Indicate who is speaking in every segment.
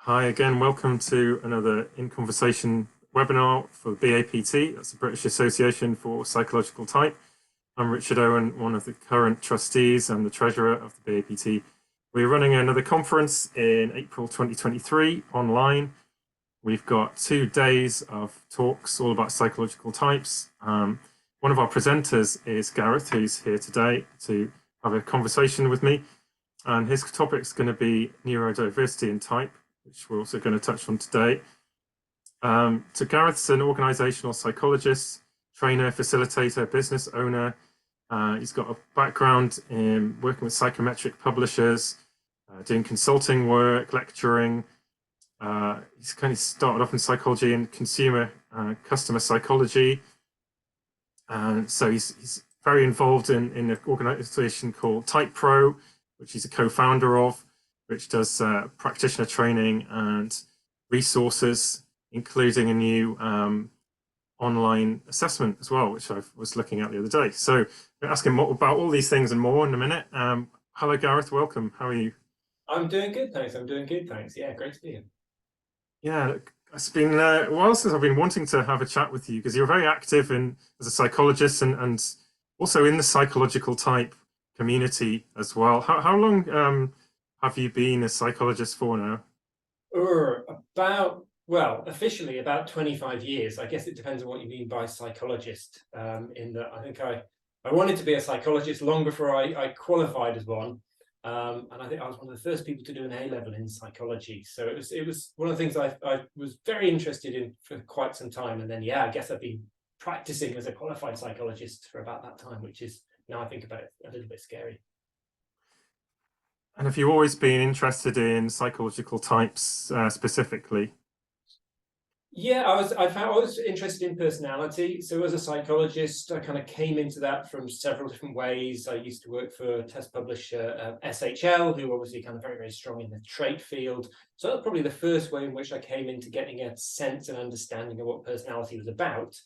Speaker 1: Hi again, welcome to another In Conversation webinar for BAPT, that's the British Association for Psychological Type. I'm Richard Owen, one of the current trustees and the treasurer of the BAPT. We're running another conference in April 2023 online. We've got 2 days of talks all about psychological types. One of our presenters is Gareth, who's here today to have a conversation with me. And his topic is going to be neurodiversity and type, which we're also going to touch on today. So Gareth's an organisational psychologist, trainer, facilitator, business owner. He's got a background in working with psychometric publishers, doing consulting work, lecturing. He's kind of started off in psychology and consumer customer psychology. And so he's very involved in an organisation called Type Pro, which he's a co-founder of, which does practitioner training and resources, including a new online assessment as well, which I was looking at the other day. So we're asking more about all these things and more in a minute. Hello, Gareth. Welcome. How are you?
Speaker 2: I'm doing good, thanks. Yeah, great to be here.
Speaker 1: Yeah, it's been a while since I've been wanting to have a chat with you because you're very active as a psychologist and also in the psychological type community as well. How long have you been a psychologist for now?
Speaker 2: Officially about 25 years. I guess it depends on what you mean by psychologist. In that I think I wanted to be a psychologist long before I qualified as one. And I think I was one of the first people to do an A-level in psychology. So it was one of the things I was very interested in for quite some time. And then, yeah, I guess I've been practicing as a qualified psychologist for about that time, which is, now I think about it, a little bit scary.
Speaker 1: And have you always been interested in psychological types specifically?
Speaker 2: Yeah, I was interested in personality. So as a psychologist, I kind of came into that from several different ways. I used to work for test publisher SHL, who obviously kind of very, very strong in the trait field. So that's probably the first way in which I came into getting a sense and understanding of what personality was about.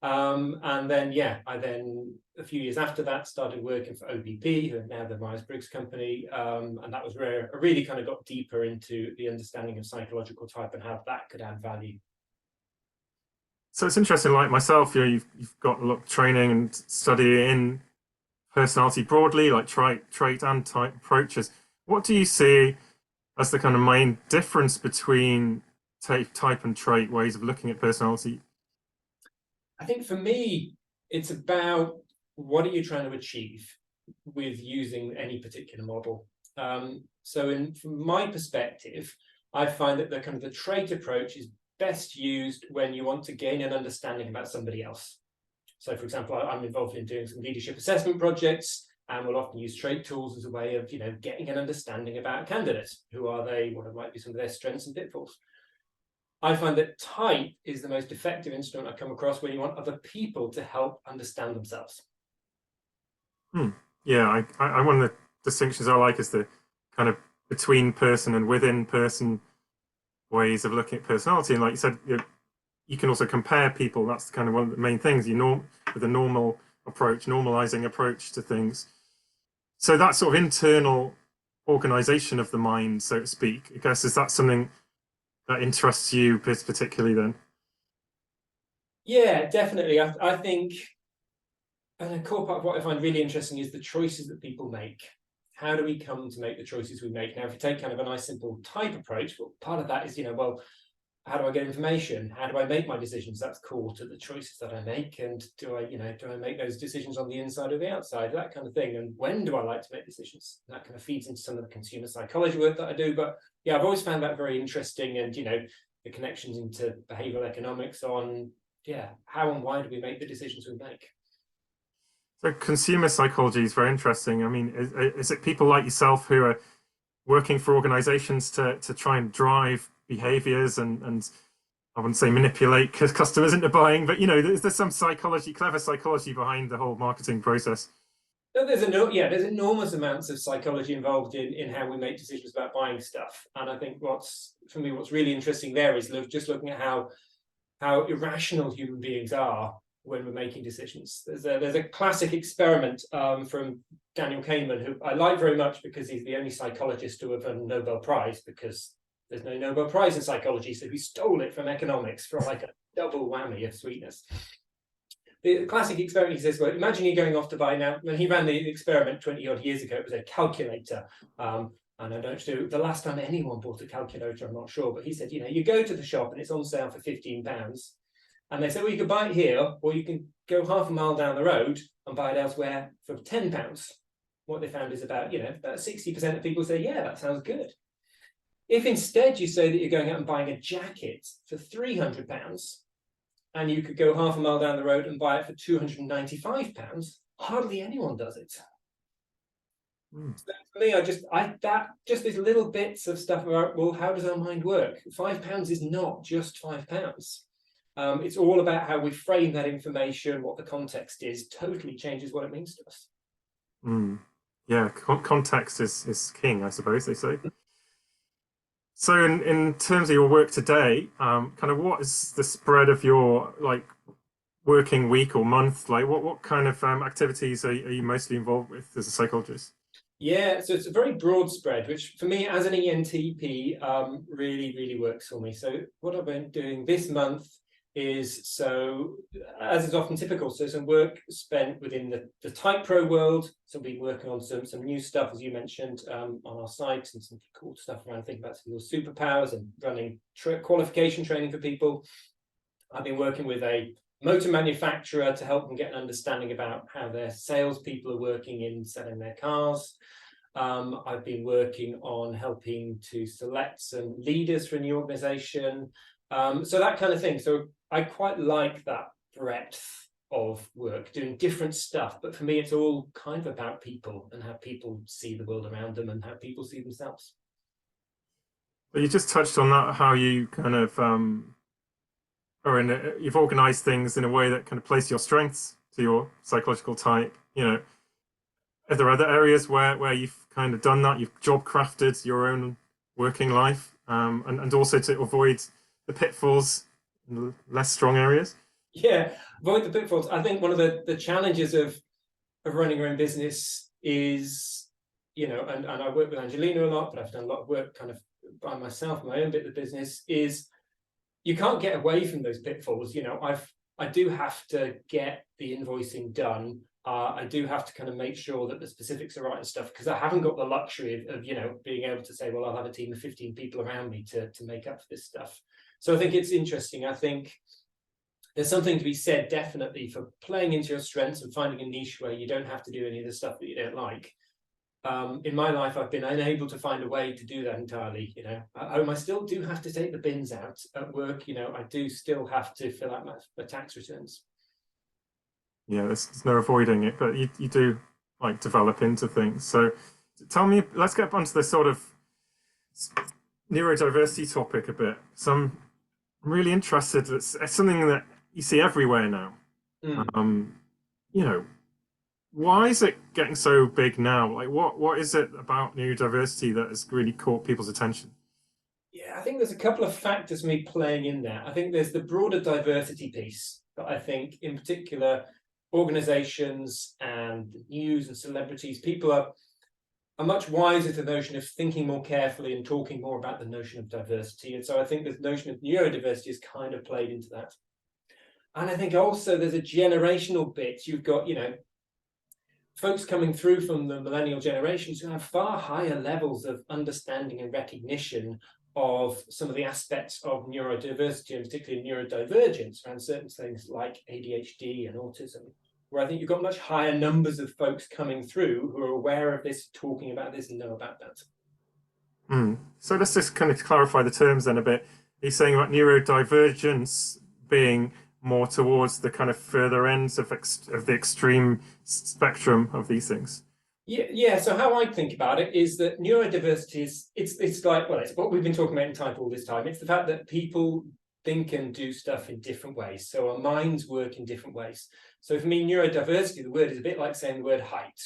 Speaker 2: And then, yeah, I then, a few years after that, started working for OBP, who are now the Myers-Briggs company. And that was where I really kind of got deeper into the understanding of psychological type and how that could add value.
Speaker 1: So it's interesting, like myself, you've got a lot of training and study in personality broadly, like trait and type approaches. What do you see as the kind of main difference between type and trait ways of looking at personality?
Speaker 2: I think for me, it's about what are you trying to achieve with using any particular model. So from my perspective, I find that the trait approach is best used when you want to gain an understanding about somebody else. So, for example, I'm involved in doing some leadership assessment projects, and we'll often use trait tools as a way of, getting an understanding about candidates. Who are they? What might be some of their strengths and pitfalls? I find that type is the most effective instrument I've come across when you want other people to help understand themselves.
Speaker 1: Yeah, one of the distinctions I like is the kind of between person and within person ways of looking at personality. And like you said, you can also compare people. That's kind of one of the main things, with a normal approach, normalizing approach to things. So that sort of internal organization of the mind, so to speak, I guess, is that something that interests you particularly then?
Speaker 2: Yeah, definitely. I think, and a core part of what I find really interesting is the choices that people make. How do we come to make the choices we make? Now, if you take kind of a nice simple type approach, well, part of that is, how do I get information? How do I make my decisions? That's core to the choices that I make. And do I make those decisions on the inside or the outside? That kind of thing. And when do I like to make decisions? That kind of feeds into some of the consumer psychology work that I do. But yeah, I've always found that very interesting. And, the connections into behavioral economics on, how and why do we make the decisions we make?
Speaker 1: So consumer psychology is very interesting. I mean, is it people like yourself who are working for organizations to try and drive behaviors and I wouldn't say manipulate customers into buying, but there's some clever psychology behind the whole marketing process?
Speaker 2: There's enormous amounts of psychology involved in how we make decisions about buying stuff. And I think what's really interesting there is just looking at how irrational human beings are when we're making decisions. There's a classic experiment from Daniel Kahneman, who I like very much because he's the only psychologist to have won a Nobel Prize, because There's no Nobel Prize in psychology, so we stole it from economics for like a double whammy of sweetness. The classic experiment is this: well, imagine you're going off to buy now. When he ran the experiment 20 odd years ago, it was a calculator. And I don't know, the last time anyone bought a calculator, I'm not sure, but he said, you go to the shop and it's on sale for £15. And they said, well, you can buy it here, or you can go half a mile down the road and buy it elsewhere for £10. What they found is about 60% of people say, yeah, that sounds good. If instead you say that you're going out and buying a jacket for £300, and you could go half a mile down the road and buy it for £295, hardly anyone does it. So for me, just these little bits of stuff about, well, how does our mind work? £5 is not just £5. It's all about how we frame that information, what the context is, totally changes what it means to us.
Speaker 1: Yeah, context is king, I suppose they say. So in terms of your work today, kind of what is the spread of your working week or month? Like what kind of activities are you mostly involved with as a psychologist?
Speaker 2: Yeah, so it's a very broad spread, which for me as an ENTP really, really works for me. So what I've been doing this month is, so as is often typical, so some work spent within the Type Pro world. So we've been working on some new stuff, as you mentioned, on our site, and some cool stuff around thinking about some superpowers and running qualification training for people. I've been working with a motor manufacturer to help them get an understanding about how their salespeople are working in selling their cars. I've been working on helping to select some leaders for a new organization. So that kind of thing. So I quite like that breadth of work, doing different stuff. But for me, it's all kind of about people and how people see the world around them and how people see themselves.
Speaker 1: Well, you just touched on that, how you kind of you've organized things in a way that kind of plays your strengths to your psychological type. Are there other areas where you've kind of done that? You've job crafted your own working life, and also to avoid the pitfalls in less strong areas?
Speaker 2: Yeah, avoid the pitfalls. I think one of the challenges of running your own business is, and I work with Angelina a lot, but I've done a lot of work kind of by myself, my own bit of the business, is you can't get away from those pitfalls. I do have to get the invoicing done. I do have to kind of make sure that the specifics are right and stuff, because I haven't got the luxury of being able to say, well, I'll have a team of 15 people around me to make up for this stuff. So I think it's interesting. I think there's something to be said definitely for playing into your strengths and finding a niche where you don't have to do any of the stuff that you don't like. In my life, I've been unable to find a way to do that entirely. At home, I still do have to take the bins out. At work, I do still have to fill out my tax returns.
Speaker 1: Yeah, there's no avoiding it, but you do develop into things. So tell me, let's get onto the sort of neurodiversity topic a bit. So I'm really interested. It's something that you see everywhere now. Why is it getting so big now? What is it about neurodiversity that has really caught people's attention?
Speaker 2: Yeah, I think there's a couple of factors me playing in there. I think there's the broader diversity piece that I think, in particular, organizations and news and celebrities, people are much wiser to the notion of thinking more carefully and talking more about the notion of diversity. And so I think this notion of neurodiversity has kind of played into that. And I think also there's a generational bit. You've got, folks coming through from the millennial generations who have far higher levels of understanding and recognition of some of the aspects of neurodiversity, and particularly neurodivergence around certain things like ADHD and autism, where I think you've got much higher numbers of folks coming through who are aware of this, talking about this, and know about that.
Speaker 1: So let's just kind of clarify the terms then a bit. He's saying about neurodivergence being more towards the kind of further ends of the extreme spectrum of these things.
Speaker 2: Yeah. So how I think about it is that neurodiversity is it's like, well, it's what we've been talking about in Type all this time. It's the fact that people think and do stuff in different ways. So our minds work in different ways. So for me, neurodiversity, the word is a bit like saying the word height.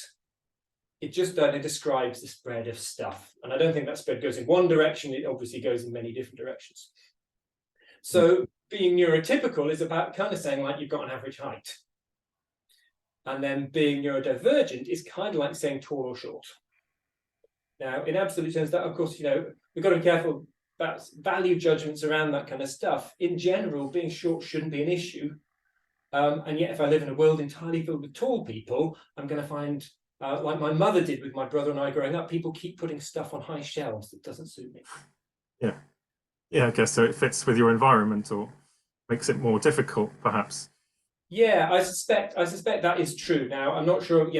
Speaker 2: It just describes the spread of stuff. And I don't think that spread goes in one direction. It obviously goes in many different directions. So being neurotypical is about kind of saying you've got an average height. And then being neurodivergent is kind of like saying tall or short. Now, in absolute terms, that, of course, we've got to be careful value judgments around that kind of stuff. In general, being short shouldn't be an issue. And yet, if I live in a world entirely filled with tall people, I'm going to find, like my mother did with my brother and I growing up, people keep putting stuff on high shelves that doesn't suit me.
Speaker 1: Yeah. Yeah, I guess so. It fits with your environment or makes it more difficult, perhaps.
Speaker 2: Yeah, I suspect that is true. Now, I'm not sure,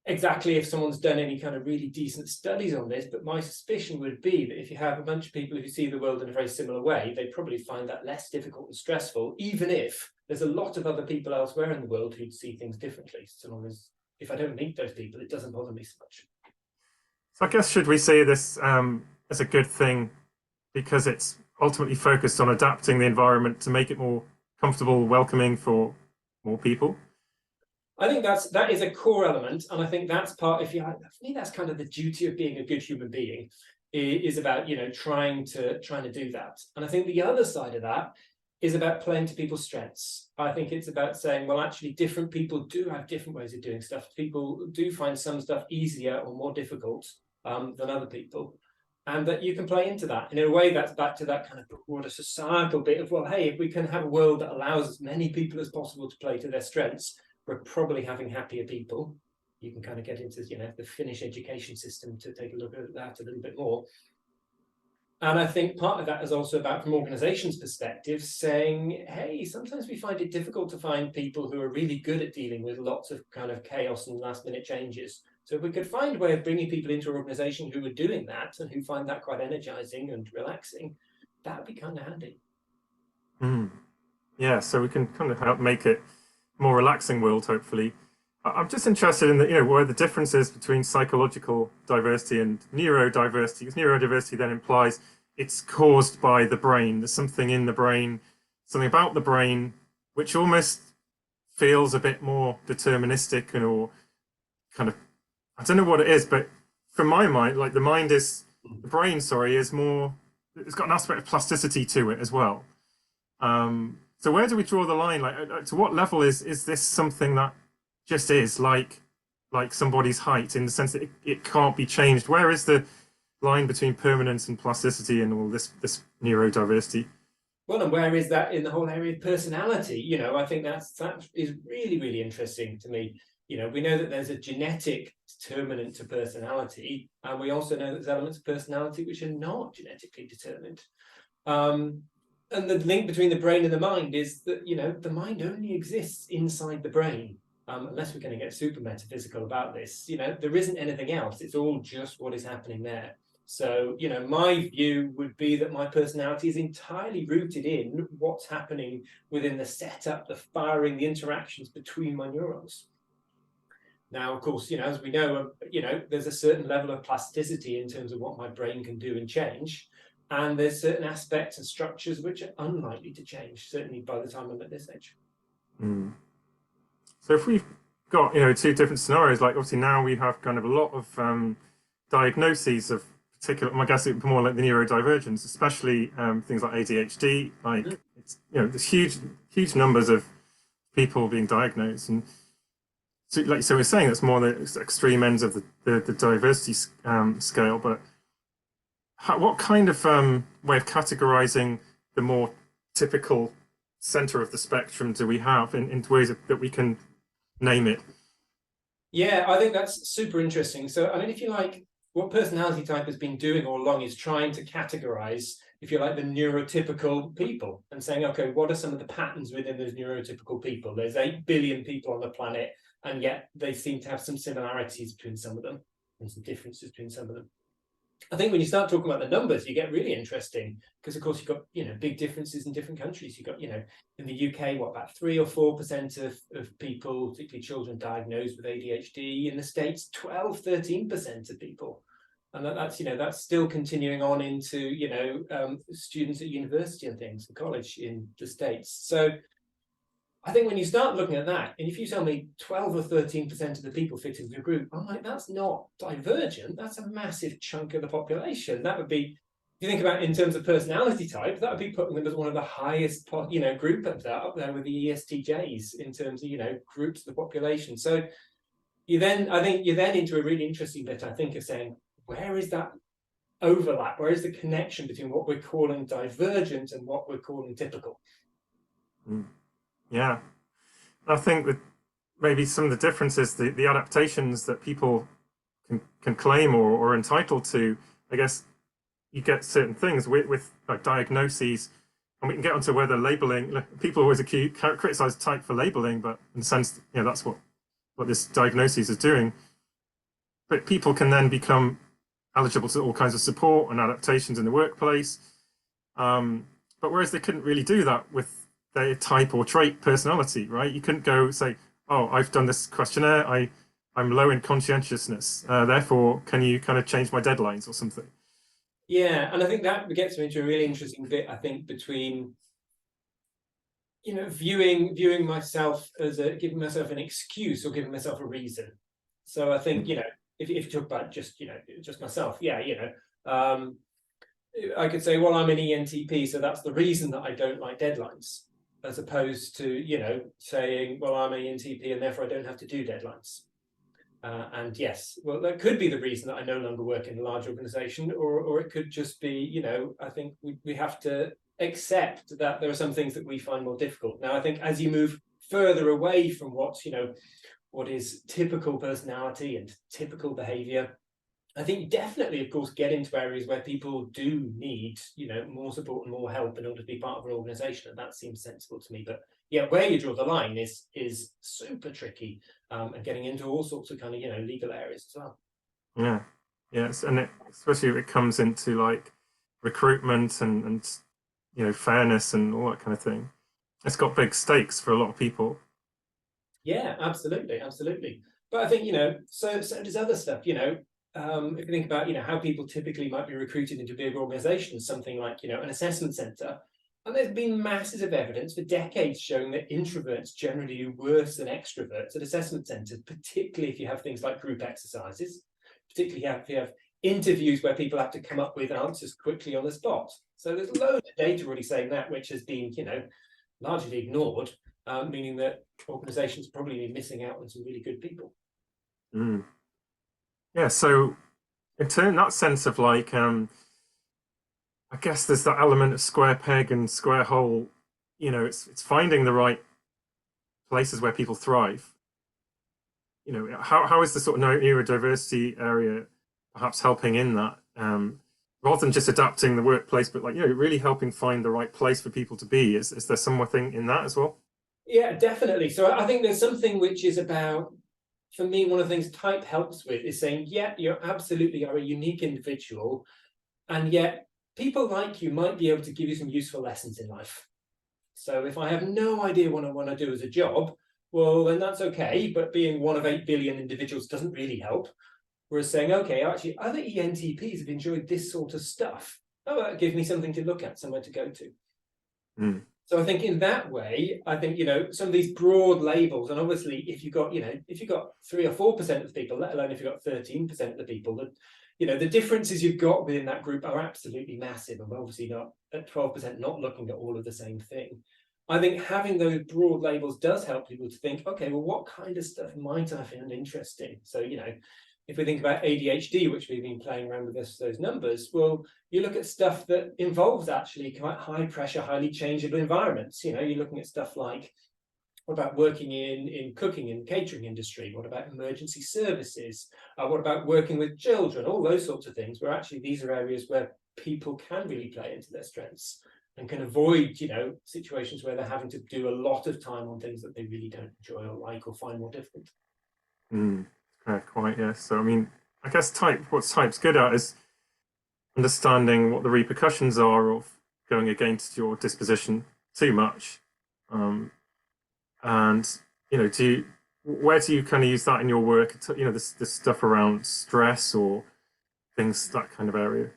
Speaker 2: exactly if someone's done any kind of really decent studies on this, but my suspicion would be that if you have a bunch of people who see the world in a very similar way, they probably find that less difficult and stressful, even if there's a lot of other people elsewhere in the world who'd see things differently. So long as, if I don't meet those people, it doesn't bother me so much.
Speaker 1: So I guess, should we see this as a good thing because it's ultimately focused on adapting the environment to make it more comfortable, welcoming for more people?
Speaker 2: I think that is a core element, and I think that's part. For me, that's kind of the duty of being a good human being, is about trying to do that. And I think the other side of that is about playing to people's strengths. I think it's about saying, well, actually, different people do have different ways of doing stuff. People do find some stuff easier or more difficult than other people. And that you can play into that. And in a way, that's back to that kind of broader societal bit of, well, hey, if we can have a world that allows as many people as possible to play to their strengths, we're probably having happier people. You can kind of get into, the Finnish education system to take a look at that a little bit more. And I think part of that is also about, from organizations' perspective, saying, hey, sometimes we find it difficult to find people who are really good at dealing with lots of kind of chaos and last-minute changes. So if we could find a way of bringing people into an organization who are doing that and who find that quite energizing and relaxing, that would be kind of handy.
Speaker 1: Yeah, so we can kind of help make it a more relaxing world, hopefully. I'm just interested in where the difference is between psychological diversity and neurodiversity, because neurodiversity then implies it's caused by the brain. There's something in the brain, something about the brain, which almost feels a bit more deterministic or kind of, I don't know what it is, but from my mind, like the brain, is more, it's got an aspect of plasticity to it as well. So where do we draw the line? Like, to what level is this something that just is like somebody's height, in the sense that it can't be changed? Where is the line between permanence and plasticity and all this neurodiversity?
Speaker 2: Well, and where is that in the whole area of personality? I think that is really, really interesting to me. We know that there's a genetic determinant to personality, and we also know that there's elements of personality which are not genetically determined. And the link between the brain and the mind is that, the mind only exists inside the brain. Unless we're going to get super metaphysical about this, there isn't anything else. It's all just what is happening there. So, my view would be that my personality is entirely rooted in what's happening within the setup, the firing, the interactions between my neurons. Now, of course, as we know, there's a certain level of plasticity in terms of what my brain can do and change. And there's certain aspects and structures which are unlikely to change, certainly by the time I'm at this age.
Speaker 1: So if we've got, two different scenarios, like obviously now we have kind of a lot of diagnoses of particular, I guess it's more like the neurodivergence, especially things like ADHD. Like, it's, there's huge numbers of people being diagnosed. And so we're saying that's more the extreme ends of the diversity scale, but what kind of way of categorizing the more typical center of the spectrum do we have in ways that we can name it?
Speaker 2: Yeah, I think that's super interesting. So, I mean, if you like, what personality type has been doing all along is trying to categorize, if you like, the neurotypical people and saying, okay, what are some of the patterns within those neurotypical people? There's 8 billion people on the planet, and yet they seem to have some similarities between some of them and some differences between some of them. I think when you start talking about the numbers, you get really interesting because, of course, you've got, big differences in different countries. You've got, in the UK, about 3 or 4% of people, particularly children, diagnosed with ADHD. In the States, 12, 13% of people. And that's still continuing on into, students at university and things, and college in the States. So I think when you start looking at that, and if you tell me 12 or 13% of the people fit into the group, I'm like, that's not divergent. That's a massive chunk of the population. That would be, if you think about it in terms of personality type, that would be putting them as one of the highest, group up there with the ESTJs in terms of, groups of the population. So I think you're then into a really interesting bit, I think, of saying, where is that overlap? Where is the connection between what we're calling divergent and what we're calling typical?
Speaker 1: Yeah, I think that maybe some of the differences, the adaptations that people can claim or are entitled to, I guess you get certain things with like diagnoses, and we can get onto whether labeling, people always criticize type for labeling, but in a sense, that's what this diagnosis is doing. But people can then become eligible to all kinds of support and adaptations in the workplace. But whereas they couldn't really do that with their type or trait personality, right? You couldn't go say, oh, I've done this questionnaire, I'm low in conscientiousness, therefore can you kind of change my deadlines or something?
Speaker 2: Yeah, and I think that gets me into a really interesting bit, I think, between viewing myself as giving myself an excuse or giving myself a reason. So I think, if you talk about just myself, I could say, well, I'm an ENTP, so that's the reason that I don't like deadlines, as opposed to, saying, well, I'm an ENTP and therefore I don't have to do deadlines. And yes, well, that could be the reason that I no longer work in a large organization, or it could just be, I think we have to accept that there are some things that we find more difficult. Now, I think as you move further away from what is typical personality and typical behavior, I think you definitely, of course, get into areas where people do need, more support and more help in order to be part of an organization, and that seems sensible to me. But yeah, where you draw the line is super tricky, and getting into all sorts of kind of legal areas as well.
Speaker 1: Yeah, yes, and especially if it comes into like recruitment and fairness and all that kind of thing. It's got big stakes for a lot of people.
Speaker 2: Yeah, absolutely. But I think so does other stuff. If you think about how people typically might be recruited into big organizations, something like an assessment center. And there's been masses of evidence for decades showing that introverts generally do worse than extroverts at assessment centers, particularly if you have things like group exercises, particularly if you have interviews where people have to come up with answers quickly on the spot. So there's loads of data really saying that, which has been, largely ignored, meaning that organizations probably be missing out on some really good people.
Speaker 1: Mm. Yeah, so in that sense of like, I guess there's that element of square peg and square hole. It's finding the right places where people thrive. How is the sort of neurodiversity area perhaps helping in that, rather than just adapting the workplace, but like really helping find the right place for people to be? Is there something in that as well?
Speaker 2: Yeah, definitely. So I think there's something which is about, for me, one of the things type helps with is saying, yeah, you absolutely are a unique individual, and yet people like you might be able to give you some useful lessons in life. So if I have no idea what I want to do as a job, well, then that's okay, but being one of 8 billion individuals doesn't really help. Whereas saying, okay, actually, other ENTPs have enjoyed this sort of stuff. Oh, that gives me something to look at, somewhere to go to.
Speaker 1: Mm.
Speaker 2: So I think in that way, I think, some of these broad labels, and obviously if you've got, 3 or 4% of the people, let alone if you've got 13% of the people, that, the differences you've got within that group are absolutely massive. And we're obviously not at 12%, not looking at all of the same thing. I think having those broad labels does help people to think, okay, well, what kind of stuff might I find interesting? So, if we think about ADHD, which we've been playing around with those numbers, well, you look at stuff that involves actually quite high pressure, highly changeable environments. You're looking at stuff like, what about working in cooking and catering industry? What about emergency services? What about working with children? All those sorts of things, where actually these are areas where people can really play into their strengths and can avoid, situations where they're having to do a lot of time on things that they really don't enjoy or like or find more difficult.
Speaker 1: Quite, yes. So, I mean, I guess what type's good at is understanding what the repercussions are of going against your disposition too much. And, where do you kind of use that in your work? This stuff around stress or things, that kind of area.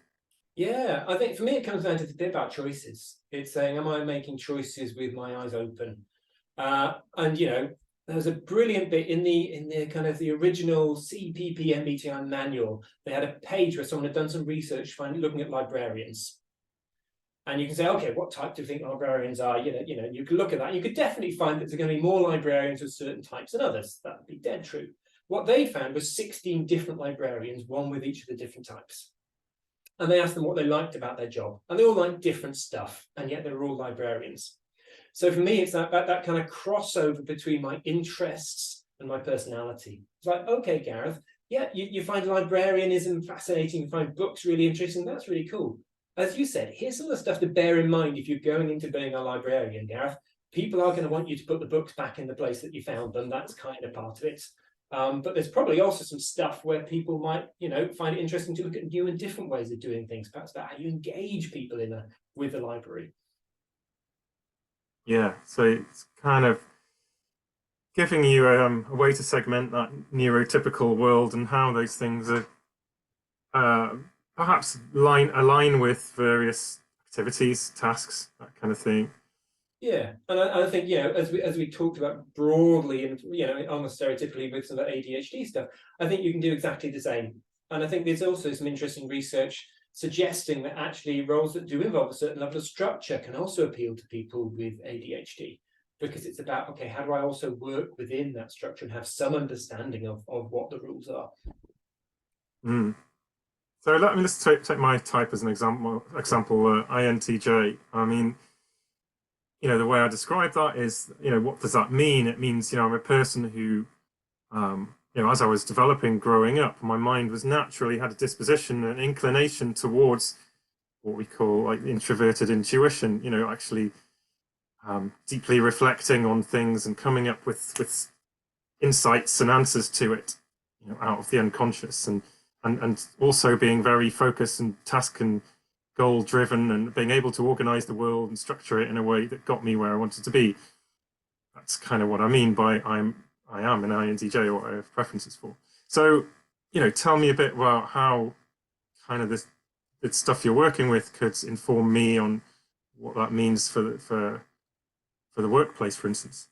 Speaker 2: Yeah, I think for me, it comes down to the bit about choices. It's saying, am I making choices with my eyes open? And, there's a brilliant bit in the kind of the original CPP MBTI manual. They had a page where someone had done some research, looking at librarians. And you can say, okay, what type do you think librarians are? You can look at that. You could definitely find that there's going to be more librarians with certain types than others. That would be dead true. What they found was 16 different librarians, one with each of the different types. and they asked them what they liked about their job. And they all liked different stuff, and yet they were all librarians. So for me, it's that kind of crossover between my interests and my personality. It's like, okay, Gareth, yeah, you find librarianism fascinating, you find books really interesting, that's really cool. As you said, here's some of the stuff to bear in mind if you're going into being a librarian, Gareth. People are going to want you to put the books back in the place that you found them. That's kind of part of it. But there's probably also some stuff where people might, find it interesting to look at new and different ways of doing things, perhaps about how you engage people with the library.
Speaker 1: Yeah, so it's kind of giving you a way to segment that neurotypical world and how those things are perhaps align with various activities, tasks, that kind of thing.
Speaker 2: Yeah, and I think, as we talked about broadly and, almost stereotypically with some of the ADHD stuff, I think you can do exactly the same. And I think there's also some interesting research suggesting that actually roles that do involve a certain level of structure can also appeal to people with ADHD, because it's about, okay, how do I also work within that structure and have some understanding of what the rules are?
Speaker 1: Mm. So let me just take my type as an example, INTJ. I mean, the way I describe that is, what does that mean? It means, I'm a person who, as I was developing growing up, my mind was naturally had a disposition, an inclination towards what we call like introverted intuition, actually deeply reflecting on things and coming up with insights and answers to it, out of the unconscious, and also being very focused and task and goal driven, and being able to organize the world and structure it in a way that got me where I wanted to be. That's kind of what I mean by I am an INTJ, or I have preferences for. So, tell me a bit about how kind of the stuff you're working with could inform me on what that means for the workplace, for instance.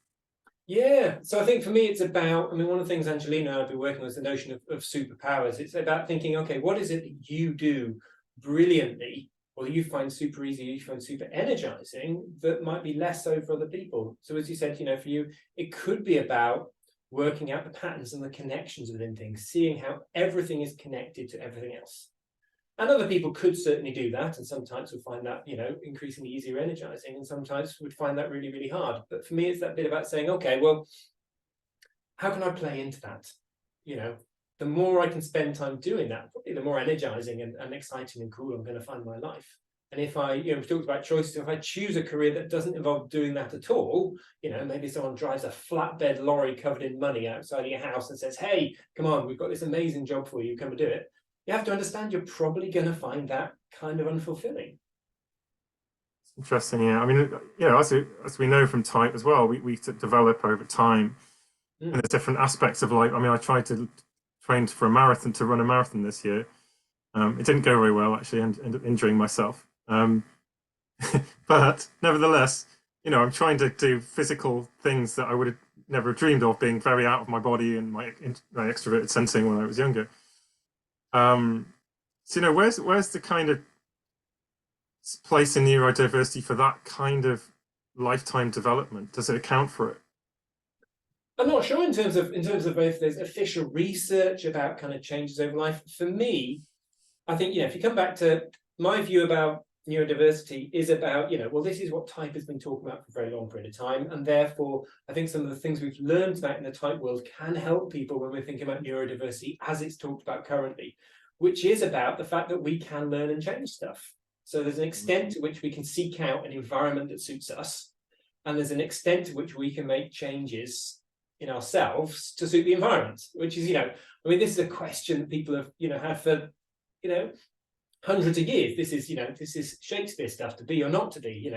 Speaker 2: Yeah, so I think for me, it's about, one of the things Angelina and I have been working on is the notion of superpowers. It's about thinking, okay, what is it that you do brilliantly, or you find super easy, you find super energizing, that might be less so for other people? So as you said, for you, it could be about working out the patterns and the connections within things, seeing how everything is connected to everything else. And other people could certainly do that, and sometimes would find that, increasingly easier energizing, and sometimes would find that really, really hard. But for me, it's that bit about saying, okay, well, how can I play into that? The more I can spend time doing that, probably the more energizing and exciting and cool I'm going to find my life. And if I, we talked about choices, if I choose a career that doesn't involve doing that at all, maybe someone drives a flatbed lorry covered in money outside of your house and says, hey, come on, we've got this amazing job for you, come and do it. You have to understand you're probably going to find that kind of unfulfilling.
Speaker 1: Interesting, yeah. I mean, as we know from type as well, we develop over time, and there's different aspects of life. I mean, I tried to train for to run a marathon this year. It didn't go very well, actually. I ended up injuring myself. But nevertheless, I'm trying to do physical things that I would have never dreamed of, being very out of my body and my extroverted sensing when I was younger. So, where's the kind of place in neurodiversity for that kind of lifetime development? Does it account for it?
Speaker 2: I'm not sure in terms of if there's official research about kind of changes over life. For me, I think, if you come back to my view about neurodiversity is about, well, this is what type has been talking about for a very long period of time. And therefore, I think some of the things we've learned about in the type world can help people when we're thinking about neurodiversity as it's talked about currently, which is about the fact that we can learn and change stuff. So there's an extent to which we can seek out an environment that suits us. And there's an extent to which we can make changes in ourselves to suit the environment, which is, this is a question that people have, had for, hundreds of years. This is Shakespeare stuff, to be or not to be,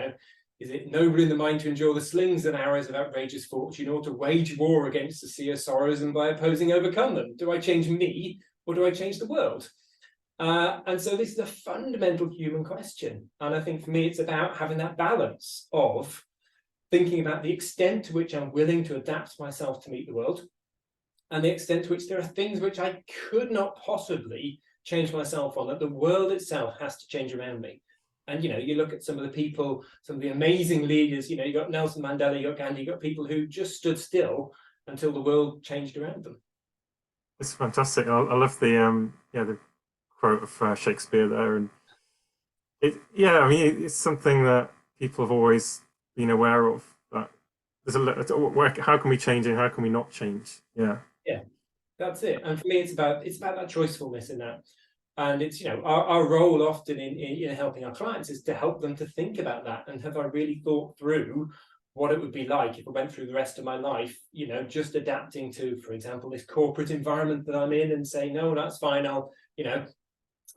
Speaker 2: is it noble in the mind to endure the slings and arrows of outrageous fortune, or to wage war against the sea of sorrows and by opposing overcome them? Do I change me, or do I change the world? And so this is a fundamental human question. And I think for me, it's about having that balance of thinking about the extent to which I'm willing to adapt myself to meet the world, and the extent to which there are things which I could not possibly change myself on, that the world itself has to change around me. And, you look at some of the people, some of the amazing leaders, you got Nelson Mandela, you got Gandhi, you got people who just stood still until the world changed around them.
Speaker 1: It's fantastic. I love the quote of Shakespeare there, and Yeah, I mean, it's something that people have always been aware of. That there's how can we change and how can we not change? Yeah.
Speaker 2: Yeah, that's it. And for me, it's about that choicefulness in that. And it's, our role often in helping our clients is to help them to think about that. And have I really thought through what it would be like if I went through the rest of my life, just adapting to, for example, this corporate environment that I'm in, and say, no, that's fine. I'll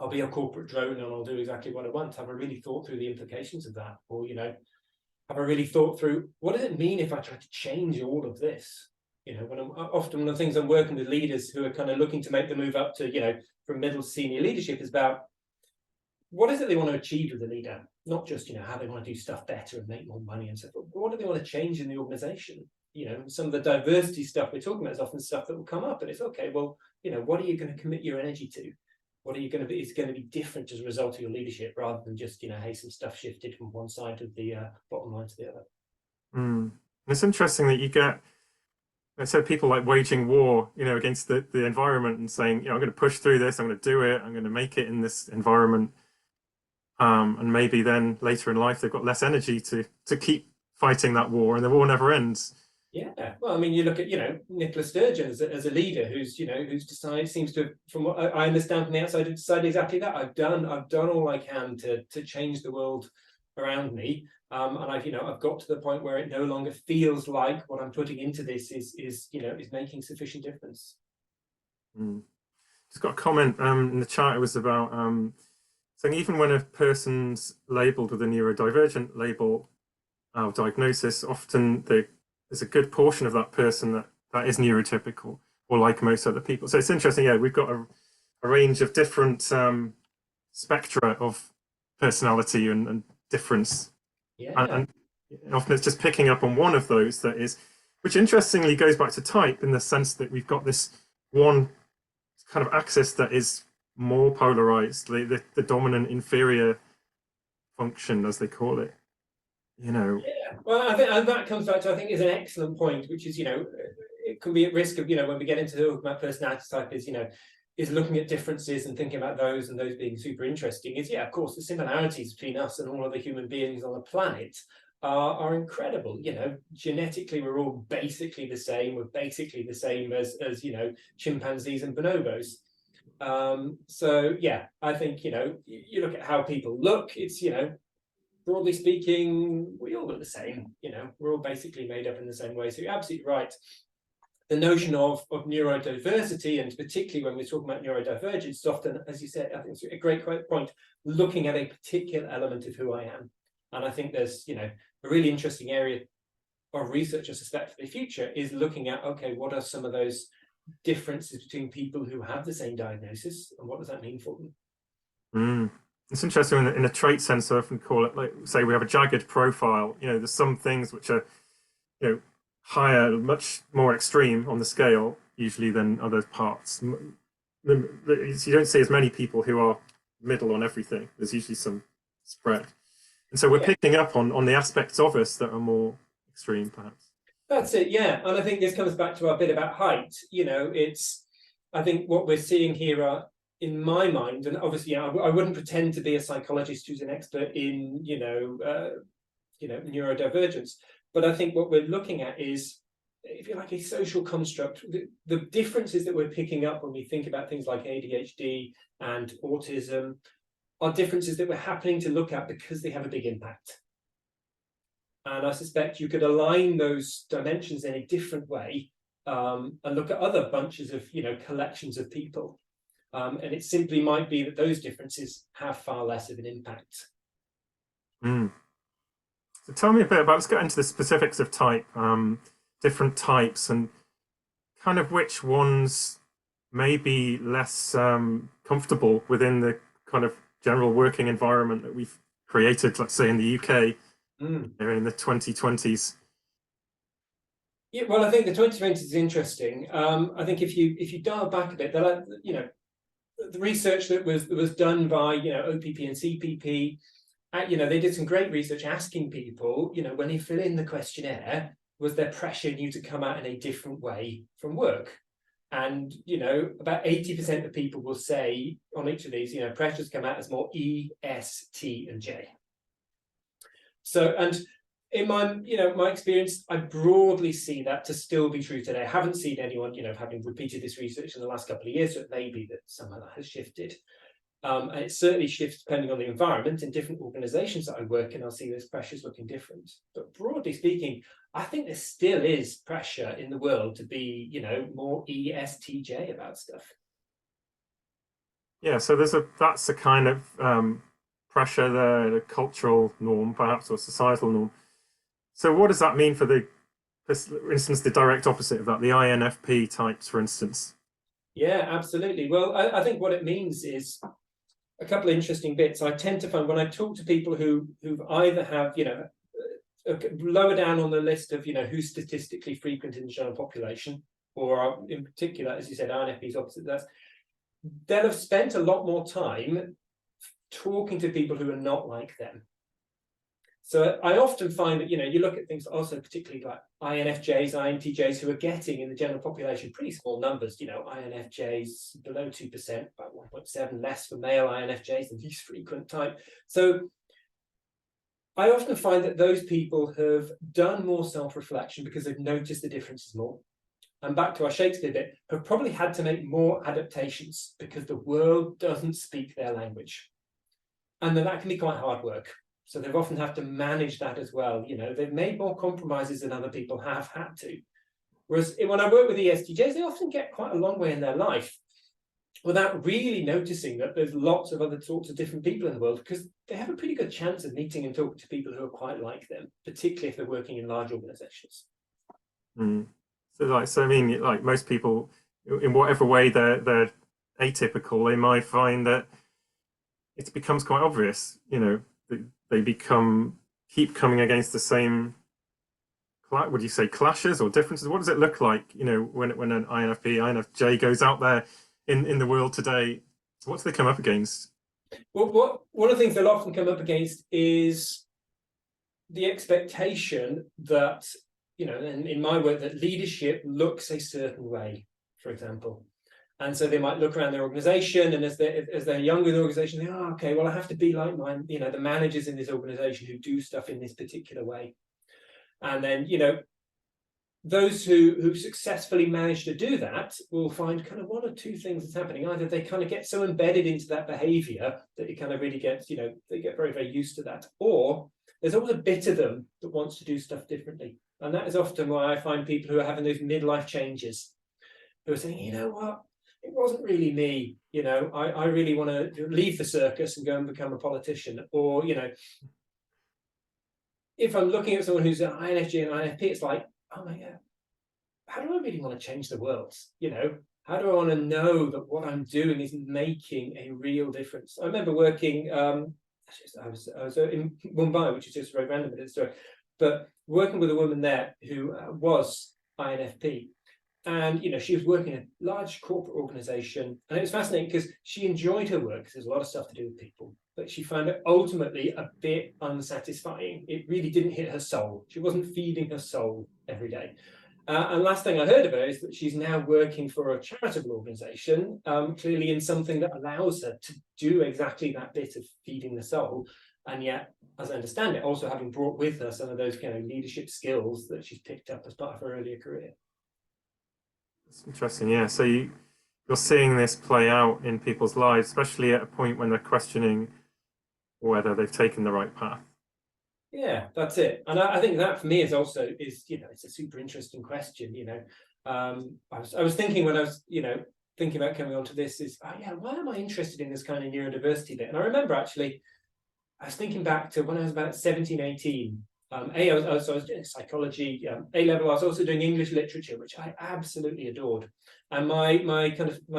Speaker 2: be a corporate drone and I'll do exactly what I want. Have I really thought through the implications of that? Or, have I really thought through what does it mean if I try to change all of this? When often one of the things I'm working with leaders who are kind of looking to make the move up to, from middle to senior leadership is about what is it they want to achieve with a leader? Not just, how they want to do stuff better and make more money and stuff, but what do they want to change in the organization? Some of the diversity stuff we're talking about is often stuff that will come up, and it's okay, well, what are you going to commit your energy to? What are you going to be? It's going to be different as a result of your leadership, rather than just, hey, some stuff shifted from one side of the bottom line to the other.
Speaker 1: Mm. It's interesting that you get, I said, people like waging war, against the environment and saying, I'm going to push through this, I'm going to do it, I'm going to make it in this environment. And maybe then later in life, they've got less energy to keep fighting that war, and the war never ends.
Speaker 2: Yeah, well, I mean, you look at, Nicola Sturgeon as a leader who's decided, seems to, from what I understand from the outside, decided exactly that. I've done all I can to change the world around me, and I've got to the point where it no longer feels like what I'm putting into this is making sufficient difference.
Speaker 1: Just got a comment in the chat. It was about saying even when a person's labelled with a neurodivergent label of diagnosis, often there's a good portion of that person that is neurotypical, or like most other people. So it's interesting. Yeah, we've got a range of different spectra of personality and difference.
Speaker 2: Yeah.
Speaker 1: And often it's just picking up on one of those that is, which interestingly goes back to type, in the sense that we've got this one kind of axis that is more polarized, the dominant inferior function, as they call it.
Speaker 2: Yeah, well, I think, and that comes back to, I think, is an excellent point, which is, it can be at risk of, when we get into talking about personality type, is looking at differences and thinking about those, and those being super interesting. Is, yeah, of course, the similarities between us and all other human beings on the planet are incredible. Genetically, we're all basically the same. We're basically the same as chimpanzees and bonobos. So yeah, I think, you look at how people look, it's, broadly speaking, we all look the same. We're all basically made up in the same way. So you're absolutely right. The notion of neurodiversity, and particularly when we're talking about neurodivergence, often, as you said, I think it's a great point, looking at a particular element of who I am. And I think there's, a really interesting area of research, I suspect, for the future, is looking at, okay, what are some of those differences between people who have the same diagnosis, and what does that mean for them?
Speaker 1: It's interesting in a trait sense. I often call it, like, say we have a jagged profile. There's some things which are, higher, much more extreme on the scale usually than other parts. You don't see as many people who are middle on everything. There's usually some spread, and so we're picking up on the aspects of us that are more extreme, perhaps.
Speaker 2: That's it, yeah. And I think this comes back to our bit about height. I think what we're seeing here are, in my mind, and obviously I wouldn't pretend to be a psychologist who's an expert in, neurodivergence, but I think what we're looking at is, if you like, a social construct. The differences that we're picking up when we think about things like ADHD and autism are differences that we're happening to look at because they have a big impact. And I suspect you could align those dimensions in a different way, and look at other bunches of, collections of people. And it simply might be that those differences have far less of an impact.
Speaker 1: So tell me a bit about, let's get into the specifics of type, different types, and kind of which ones may be less comfortable within the kind of general working environment that we've created, let's say in the UK, in the 2020s.
Speaker 2: Yeah, well, I think the 2020s is interesting. I think if you dial back a bit, the research that was done by OPP and CPP, they did some great research asking people, when you fill in the questionnaire, was there pressure on you to come out in a different way from work? And, you know, about 80% of people will say on each of these, you know, pressures come out as more E, S, T, and J. So, and in my, you know, my experience, I broadly see that to still be true today. I haven't seen anyone, you know, having repeated this research in the last couple of years, so it may be that some of that has shifted. And it certainly shifts depending on the environment. In different organizations that I work in, I'll see those pressures looking different. But broadly speaking, I think there still is pressure in the world to be, you know, more ESTJ about stuff.
Speaker 1: Yeah, so that's a kind of pressure there, the cultural norm, perhaps, or societal norm. So what does that mean for for instance, the direct opposite of that, the INFP types, for instance?
Speaker 2: Yeah, absolutely. Well, I think what it means is a couple of interesting bits. I tend to find when I talk to people who've either have, you know, lower down on the list of, you know, who's statistically frequent in the general population, or are, in particular, as you said, INFP's opposite that, they'll have spent a lot more time talking to people who are not like them. So I often find that, you know, you look at things also particularly like INFJs, INTJs, who are getting in the general population pretty small numbers, you know, INFJs below 2%, about 1.7 less for male INFJs, the least frequent type. So I often find that those people have done more self-reflection because they've noticed the differences more. And back to our Shakespeare bit, have probably had to make more adaptations because the world doesn't speak their language. And then that can be quite hard work. So they've often have to manage that as well. You know, they've made more compromises than other people have had to. Whereas when I work with ESTJs, they often get quite a long way in their life without really noticing that there's lots of other sorts of different people in the world, because they have a pretty good chance of meeting and talking to people who are quite like them, particularly if they're working in large organizations.
Speaker 1: Mm. So I mean, like most people, in whatever way they're atypical, they might find that it becomes quite obvious, you know, they keep coming against the same, would you say, clashes or differences? What does it look like, you know, when an INFJ goes out there in the world today? What do they come up against?
Speaker 2: Well, one of the things they'll often come up against is the expectation that, you know, in my work, that leadership looks a certain way, for example. And so they might look around their organization, and as they're younger in the organization, they think, oh, okay, well, I have to be like mine, you know, the managers in this organization who do stuff in this particular way. And then, you know, those who successfully manage to do that will find kind of one or two things that's happening. Either they kind of get so embedded into that behavior that it kind of really gets, you know, they get very, very used to that. Or there's always a bit of them that wants to do stuff differently. And that is often why I find people who are having those midlife changes, who are saying, you know what, it wasn't really me, you know, I really want to leave the circus and go and become a politician. Or, you know, if I'm looking at someone who's an INFJ and INFP, it's like, oh my God, how do I really want to change the world? You know, how do I want to know that what I'm doing is making a real difference? I remember working, I was in Mumbai, which is just very random, but working with a woman there who was INFP. And, you know, she was working in a large corporate organization. And it was fascinating because she enjoyed her work, because there's a lot of stuff to do with people. But she found it ultimately a bit unsatisfying. It really didn't hit her soul. She wasn't feeding her soul every day. And last thing I heard of her is that she's now working for a charitable organization, clearly in something that allows her to do exactly that bit of feeding the soul. And yet, as I understand it, also having brought with her some of those kind of leadership skills that she's picked up as part of her earlier career.
Speaker 1: That's interesting, yeah. So you're seeing this play out in people's lives, especially at a point when they're questioning whether they've taken the right path.
Speaker 2: Yeah, that's it. And I think that for me is, you know, it's a super interesting question, you know. I was thinking when I was, you know, thinking about coming on to this is, oh yeah, why am I interested in this kind of neurodiversity bit? And I remember actually, I was thinking back to when I was about 17, 18. I was doing psychology, A-level. I was also doing English literature, which I absolutely adored. And my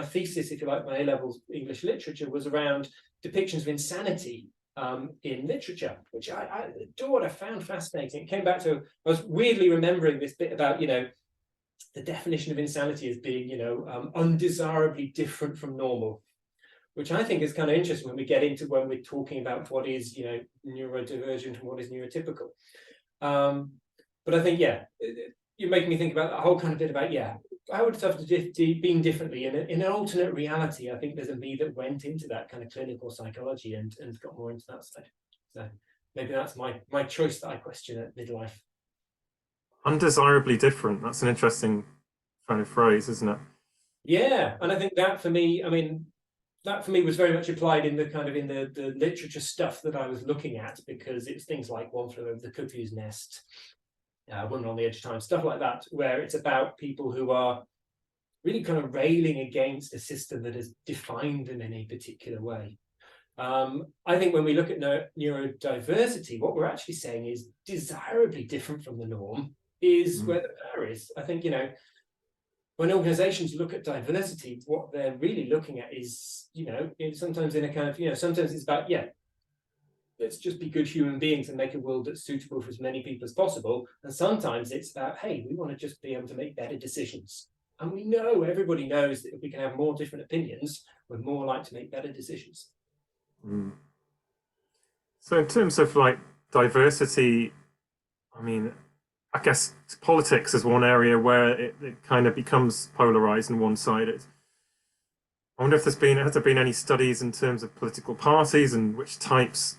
Speaker 2: thesis, if you like, my A-level English literature was around depictions of insanity in literature, which I adored. I found fascinating. It came back to, I was weirdly remembering this bit about, you know, the definition of insanity as being, you know, undesirably different from normal, which I think is kind of interesting when we get into when we're talking about what is, you know, neurodivergent and what is neurotypical. But I think, yeah, you're making me think about that whole kind of bit about, I would have been differently in an alternate reality. I think there's a me that went into that kind of clinical psychology and got more into that side. So maybe that's my choice that I question at midlife.
Speaker 1: Undesirably different. That's an interesting kind of phrase, isn't it?
Speaker 2: Yeah, and I think that for me, I mean, that for me was very much applied in the kind of in the literature stuff that I was looking at, because it's things like One Flew Over the Cuckoo's Nest, Woman on the Edge of Time, stuff like that, where it's about people who are really kind of railing against a system that is defined them in a particular way. I think when we look at neurodiversity, what we're actually saying is desirably different from the norm is where the power is. I think, when organizations look at diversity, what they're really looking at is, sometimes in a kind of, sometimes it's about, let's just be good human beings and make a world that's suitable for as many people as possible. And sometimes it's about, hey, we want to just be able to make better decisions. And we know, everybody knows that if we can have more different opinions, we're more likely to make better decisions.
Speaker 1: So in terms of like diversity, I mean, I guess politics is one area where it kind of becomes polarized and one-sided. I wonder if has there been any studies in terms of political parties and which types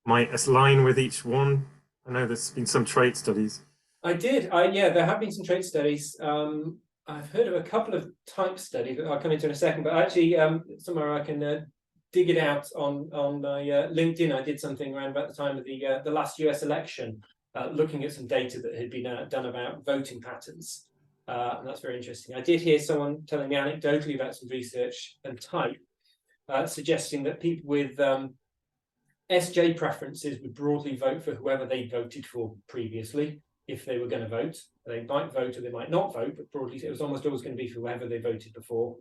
Speaker 1: might align with each one? I know there's been some trait studies.
Speaker 2: I did. Yeah, there have been some trait studies. I've heard of a couple of type studies that I'll come into in a second, but actually somewhere I can dig it out on my LinkedIn. I did something around about the time of the last US election, looking at some data that had been done about voting patterns. And that's very interesting. I did hear someone telling me anecdotally about some research and type, suggesting that people with SJ preferences would broadly vote for whoever they voted for previously. If they were going to vote, they might vote or they might not vote, but broadly it was almost always going to be for whoever they voted before.